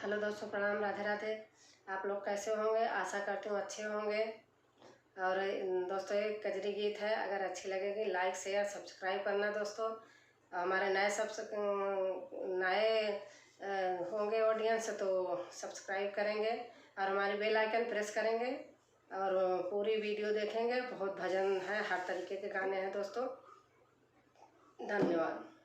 Hello दोस्तों, प्रणाम, राधे राधे। आप लोग कैसे होंगे? आशा करती हूँ अच्छे होंगे। और दोस्तों, एक कजरी गीत है, अगर अच्छी लगेगी लाइक शेयर सब्सक्राइब करना दोस्तों। हमारे नए होंगे ऑडियंस तो सब्सक्राइब करेंगे और हमारी बेल आइकन प्रेस करेंगे और पूरी वीडियो देखेंगे। बहुत भजन है, हर तरीके के गाने हैं दोस्तों। धन्यवाद।